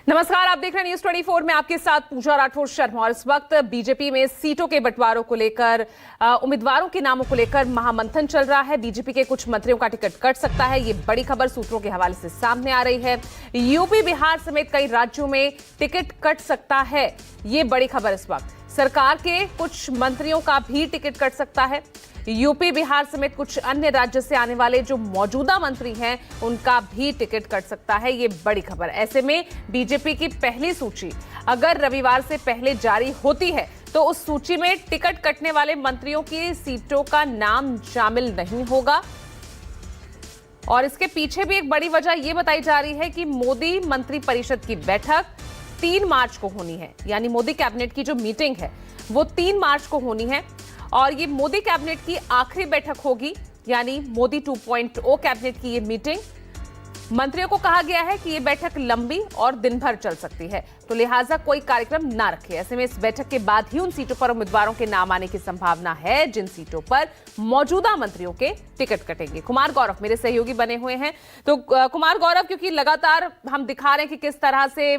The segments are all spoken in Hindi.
नमस्कार, आप देख रहे हैं न्यूज 24 में आपके साथ पूजा राठौर शर्मा। और इस वक्त बीजेपी में सीटों के बंटवारों को लेकर उम्मीदवारों के नामों को लेकर महामंथन चल रहा है। बीजेपी के कुछ मंत्रियों का टिकट कट सकता है, ये बड़ी खबर सूत्रों के हवाले से सामने आ रही है। यूपी, बिहार समेत कई राज्यों में टिकट कट सकता है, ये बड़ी खबर। इस वक्त सरकार के कुछ मंत्रियों का भी टिकट कट सकता है। यूपी, बिहार समेत कुछ अन्य राज्य से आने वाले जो मौजूदा मंत्री हैं उनका भी टिकट कट सकता है, ये बड़ी खबर। ऐसे में बीजेपी की पहली सूची अगर रविवार से पहले जारी होती है तो उस सूची में टिकट कटने वाले मंत्रियों की सीटों का नाम शामिल नहीं होगा। और इसके पीछे भी एक बड़ी वजह यह बताई जा रही है कि मोदी मंत्री परिषद की बैठक 3 मार्च को होनी है, यानी मोदी कैबिनेट की जो मीटिंग है वो 3 मार्च को होनी है। और ये मोदी कैबिनेट की आखिरी बैठक होगी, यानी मोदी 2.0 कैबिनेट की ये मीटिंग। मंत्रियों को कहा गया है कि ये बैठक लंबी और दिन भर चल सकती है, तो लिहाजा कोई कार्यक्रम ना रखे। ऐसे में इस बैठक के बाद ही उन सीटों पर उम्मीदवारों के नाम आने की संभावना है जिन सीटों पर मौजूदा मंत्रियों के टिकट कटेंगे। कुमार गौरव मेरे सहयोगी बने हुए हैं। तो कुमार गौरव, क्योंकि लगातार हम दिखा रहे हैं कि किस तरह से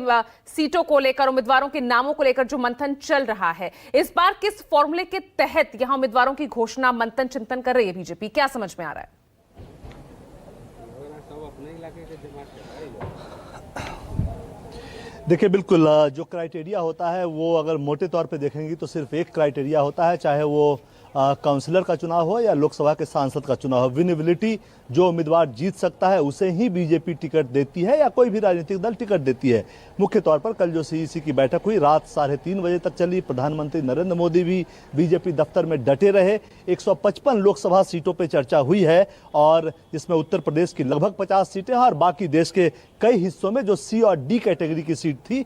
सीटों को लेकर, उम्मीदवारों के नामों को लेकर जो मंथन चल रहा है, इस बार किस फॉर्मूले के तहत यहां उम्मीदवारों की घोषणा, मंथन, चिंतन कर रही है बीजेपी, क्या समझ में आ रहा है? देखिए, बिल्कुल जो क्राइटेरिया होता है वो अगर मोटे तौर पे देखेंगे तो सिर्फ एक क्राइटेरिया होता है, चाहे वो काउंसलर का चुनाव हो या लोकसभा के सांसद का चुनाव हो। विनेबिलिटी, जो उम्मीदवार जीत सकता है उसे ही बीजेपी टिकट देती है या कोई भी राजनीतिक दल टिकट देती है। मुख्य तौर पर कल जो सीईसी की बैठक हुई रात 3:30 बजे तक चली। प्रधानमंत्री नरेंद्र मोदी भी बीजेपी दफ्तर में डटे रहे। 155 लोकसभा सीटों पर चर्चा हुई है, और जिसमें उत्तर प्रदेश की लगभग 50 सीटें हैं और बाकी देश के कई हिस्सों में जो सी और डी कैटेगरी की सीट थी,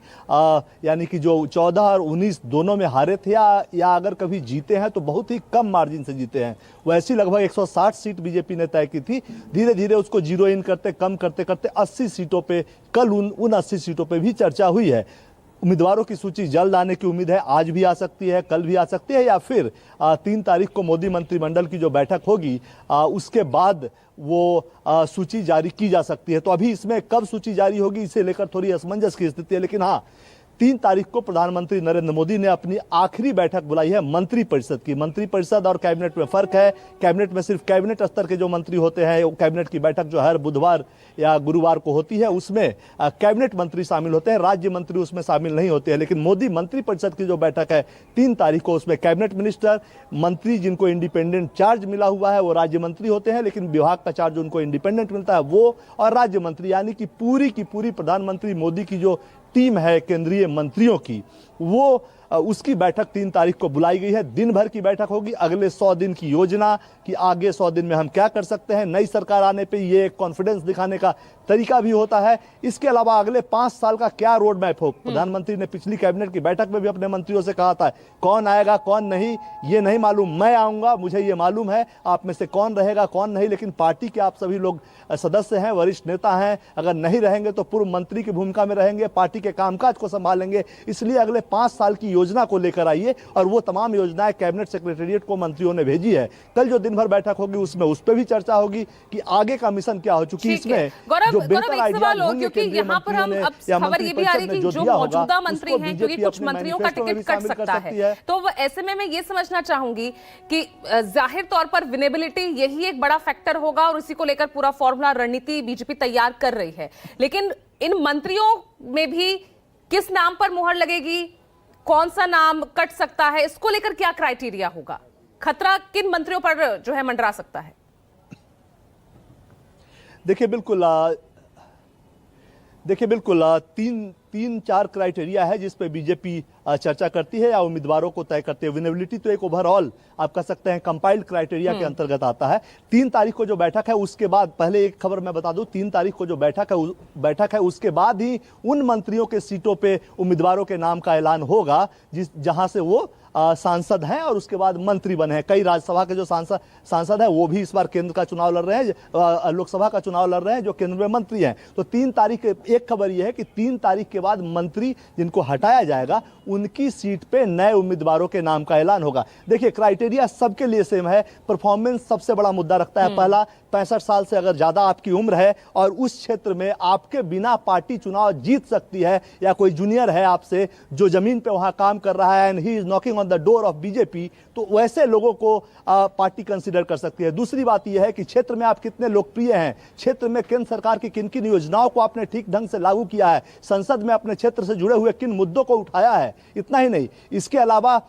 यानी कि जो 14 और 19 दोनों में हारे थे या अगर कभी जीते हैं तो बहुत ही कम मार्जिन से जीते हैं, वैसी लगभग 160 सीट बीजेपी ने तय की थी। धीरे धीरे उसको जीरो इन करते, कम करते करते 80 सीटों पे कल उन 80 सीटों पे भी चर्चा हुई है। उम्मीदवारों की सूची जल्द आने की उम्मीद है, आज भी आ सकती है, कल भी आ सकती है, या फिर 3 तारीख को मोदी मंत्रिमंडल की जो बैठक होगी उसके बाद वो सूची जारी की जा सकती है। तो अभी इसमें कब सूची जारी होगी इसे लेकर थोड़ी असमंजस की स्थिति है, लेकिन हाँ, 3 तारीख को प्रधानमंत्री नरेंद्र मोदी ने अपनी आखिरी बैठक बुलाई है मंत्री परिषद की। मंत्री परिषद और कैबिनेट में फर्क है। कैबिनेट में सिर्फ कैबिनेट स्तर के जो मंत्री होते हैं, कैबिनेट की बैठक जो हर बुधवार या गुरुवार को होती है उसमें कैबिनेट मंत्री शामिल होते हैं, राज्य मंत्री उसमें शामिल नहीं होते हैं। लेकिन मोदी मंत्री परिषद की जो बैठक है 3 तारीख को, उसमें कैबिनेट मिनिस्टर, मंत्री जिनको इंडिपेंडेंट चार्ज मिला हुआ है वो राज्य मंत्री होते हैं, लेकिन विभाग का चार्ज उनको इंडिपेंडेंट मिलता है, वो और राज्य मंत्री, यानी कि पूरी की पूरी प्रधानमंत्री मोदी की जो टीम है केंद्रीय मंत्रियों की, वो उसकी बैठक 3 तारीख को बुलाई गई है। दिन भर की बैठक होगी। अगले 100 दिन की योजना कि आगे 100 दिन में हम क्या कर सकते हैं, नई सरकार आने पे ये कॉन्फिडेंस दिखाने का तरीका भी होता है। इसके अलावा अगले 5 साल का क्या रोड मैप हो। प्रधानमंत्री ने पिछली कैबिनेट की बैठक में भी अपने मंत्रियों से कहा था, कौन आएगा कौन नहीं ये नहीं मालूम, मैं आऊंगा, मुझे ये मालूम है, आप में से कौन रहेगा कौन नहीं। लेकिन पार्टी के आप सभी लोग सदस्य हैं, वरिष्ठ नेता हैं, अगर नहीं रहेंगे तो पूर्व मंत्री की भूमिका में रहेंगे, पार्टी के कामकाज को संभालेंगे, इसलिए अगले 5 साल की योजना को लेकर आइए। और वो तमाम योजनाएं कैबिनेट सेक्रेटेरिएट को मंत्रियों ने भेजी है। कल जो दिन भर बैठक होगी उसमें उस पर भी चर्चा होगी कि आगे का मिशन क्या हो। चुकी इसमें जो बेहतर आइडिया होंगे, क्योंकि यहाँ पर हम अब खबर ये भी आ रही है कि जो मौजूदा मंत्री हैं, क्योंकि कुछ मंत्रियों का टिकट कट सकता है, तो ऐसे में मैं ये समझना चाहूंगी कि जाहिर तौर पर विनेबिलिटी यही एक बड़ा फैक्टर होगा और इसी को लेकर पूरा फॉर्मूला, रणनीति बीजेपी तैयार कर रही है। लेकिन इन मंत्रियों में भी किस नाम पर मुहर लगेगी, कौन सा नाम कट सकता है, इसको लेकर क्या क्राइटेरिया होगा, खतरा किन मंत्रियों पर जो है मंडरा सकता है? देखिए बिल्कुल 3-4 क्राइटेरिया है जिस पे बीजेपी चर्चा करती है या उम्मीदवारों को तय करती है। विनेबिलिटी तो एक ओवरऑल आप कह सकते हैं कंपाइल्ड क्राइटेरिया के अंतर्गत आता है। 3 तारीख को जो बैठक है उसके बाद, पहले एक खबर मैं बता दूं, 3 तारीख को जो बैठक है उसके बाद ही उन मंत्रियों के सीटों पे उम्मीदवारों के नाम का ऐलान होगा जहां से वो सांसद हैं और उसके बाद मंत्री बने हैं। कई राज्यसभा के जो सांसद हैं वो भी इस बार केंद्र का चुनाव लड़ रहे हैं, लोकसभा का चुनाव लड़ रहे हैं, जो केंद्र में मंत्री हैं। तो 3 तारीख, एक खबर यह है कि 3 तारीख के बाद मंत्री जिनको हटाया जाएगा उनकी सीट पे नए उम्मीदवारों के नाम का ऐलान होगा। देखिए, क्राइटेरिया सबके लिए सेम है। परफॉर्मेंस सबसे बड़ा मुद्दा रखता है। पहला, 65 साल से अगर ज्यादा आपकी उम्र है और उस क्षेत्र में आपके बिना पार्टी चुनाव जीत सकती है, या कोई जूनियर है आपसे जो जमीन पे वहां काम कर रहा है and he is knocking on the door of BJP, तो वैसे लोगों को पार्टी कंसीडर कर सकती है। दूसरी बात यह है कि क्षेत्र में आप कितने लोकप्रिय हैं, क्षेत्र में केंद्र सरकार की किन किन योजनाओं को आपने ठीक ढंग से लागू किया है, संसद में अपने क्षेत्र से जुड़े हुए किन मुद्दों को उठाया है। इतना ही नहीं, इसके अलावा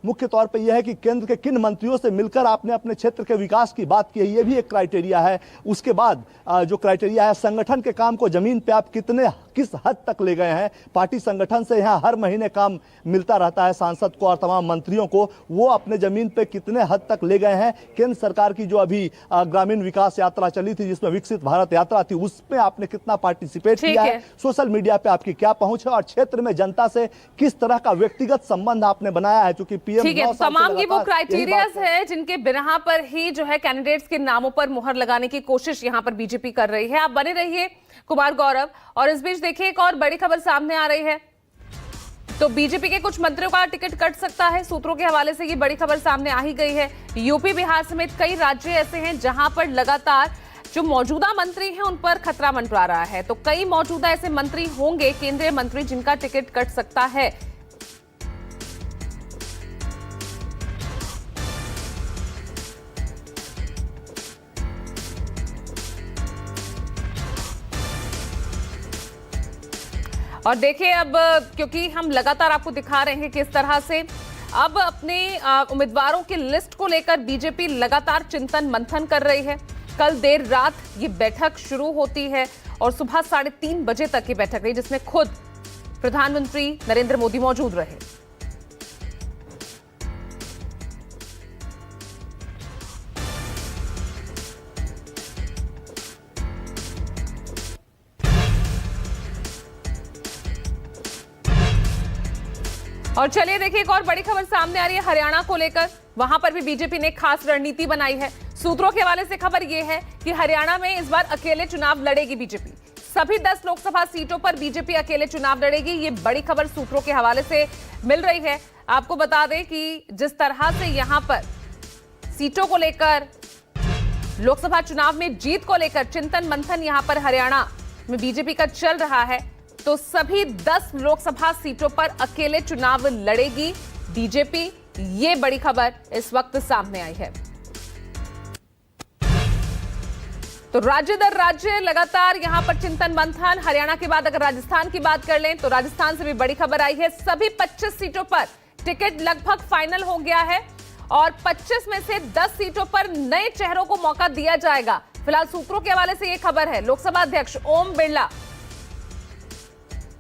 मुख्य तौर पर यह है कि केंद्र के किन मंत्रियों से मिलकर आपने अपने क्षेत्र के विकास की बात की है, यह भी एक क्राइटेरिया है। उसके बाद जो क्राइटेरिया है, संगठन के काम को जमीन पे आप किस हद तक ले गए हैं। पार्टी संगठन से यहाँ हर महीने काम मिलता रहता है सांसद को और तमाम मंत्रियों को, वो अपने जमीन पे कितने हद तक ले गए हैं। केंद्र सरकार की जो अभी ग्रामीण विकास यात्रा चली थी, जिसमें विकसित भारत यात्रा थी, उसमें आपने कितना पार्टिसिपेट किया है, सोशल मीडिया पे आपकी क्या पहुंच है, और क्षेत्र में जनता से किस तरह का व्यक्तिगत संबंध आपने बनाया है। क्योंकि पीएम तमाम की वो क्राइटेरियाज है जिनके बिना पर ही जो है कैंडिडेट्स के नामों पर मुहर लगाने की कोशिश यहां पर बीजेपी कर रही है। आप बने रहिए कुमार गौरव। और इस बीच देखिए एक और बड़ी खबर सामने आ रही है, तो बीजेपी के कुछ मंत्रियों का टिकट कट सकता है। सूत्रों के हवाले से ये बड़ी खबर सामने आ ही गई है। यूपी, बिहार समेत कई राज्य ऐसे हैं जहां पर लगातार जो मौजूदा मंत्री हैं उन पर खतरा मंडरा रहा है। तो कई मौजूदा ऐसे मंत्री होंगे, केंद्रीय मंत्री, जिनका टिकट कट सकता है। और देखिए अब, क्योंकि हम लगातार आपको दिखा रहे हैं किस तरह से अब अपने उम्मीदवारों की लिस्ट को लेकर बीजेपी लगातार चिंतन मंथन कर रही है। कल देर रात ये बैठक शुरू होती है और सुबह 3:30 बजे तक ये बैठक रही, जिसमें खुद प्रधानमंत्री नरेंद्र मोदी मौजूद रहे। और चलिए देखिए एक और बड़ी खबर सामने आ रही है हरियाणा को लेकर। वहां पर भी बीजेपी ने खास रणनीति बनाई है। सूत्रों के हवाले से खबर यह है कि हरियाणा में इस बार अकेले चुनाव लड़ेगी बीजेपी। सभी 10 लोकसभा सीटों पर बीजेपी अकेले चुनाव लड़ेगी। ये बड़ी खबर सूत्रों के हवाले से मिल रही है। आपको बता दें कि जिस तरह से यहां पर सीटों को लेकर, लोकसभा चुनाव में जीत को लेकर चिंतन मंथन यहां पर हरियाणा में बीजेपी का चल रहा है, तो सभी 10 लोकसभा सीटों पर अकेले चुनाव लड़ेगी बीजेपी। ये बड़ी खबर इस वक्त सामने आई है। तो राज्य दर राज्य लगातार यहां पर चिंतन मंथन। हरियाणा के बाद अगर राजस्थान की बात कर लें तो राजस्थान से भी बड़ी खबर आई है। सभी 25 सीटों पर टिकट लगभग फाइनल हो गया है और 25 में से 10 सीटों पर नए चेहरों को मौका दिया जाएगा। फिलहाल सूत्रों के हवाले से यह खबर है, लोकसभा अध्यक्ष ओम बिरला,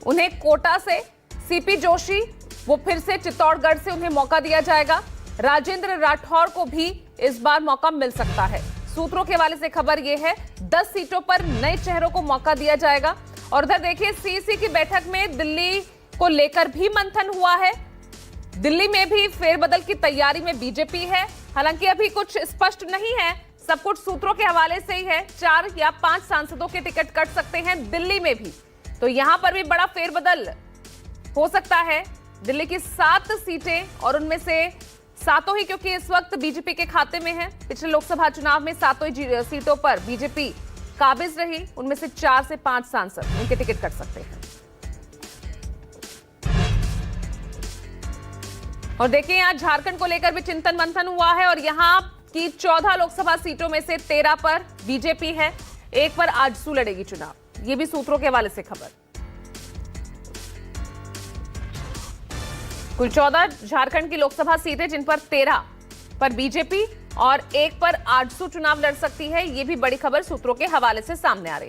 उन्हें कोटा से, सीपी जोशी, वो फिर से चित्तौड़गढ़ से उन्हें मौका दिया जाएगा। राजेंद्र राठौर को भी इस बार मौका मिल सकता है। सूत्रों के हवाले से खबर यह है 10 सीटों पर नए चेहरों को मौका दिया जाएगा। और उधर देखिए सीईसी की बैठक में दिल्ली को लेकर भी मंथन हुआ है। दिल्ली में भी फेरबदल की तैयारी में बीजेपी है। हालांकि अभी कुछ स्पष्ट नहीं है, सब कुछ सूत्रों के हवाले से ही है। 4 या 5 सांसदों के टिकट कट सकते हैं दिल्ली में भी, तो यहां पर भी बड़ा फेरबदल हो सकता है। दिल्ली की 7 सीटें और उनमें से 7 ही क्योंकि इस वक्त बीजेपी के खाते में है। पिछले लोकसभा चुनाव में 7 सीटों पर बीजेपी काबिज रही, उनमें से 4 से 5 सांसद उनके टिकट कट सकते हैं। और देखिए यहां झारखंड को लेकर भी चिंतन मंथन हुआ है और यहां की 14 लोकसभा सीटों में से 13 पर बीजेपी है, 1 पर आजसू लड़ेगी चुनाव। ये भी सूत्रों के हवाले से खबर। कुल 14 झारखंड की लोकसभा सीटें, जिन पर 13 पर बीजेपी और 1 पर आजसू चुनाव लड़ सकती है। ये भी बड़ी खबर सूत्रों के हवाले से सामने आ रही है।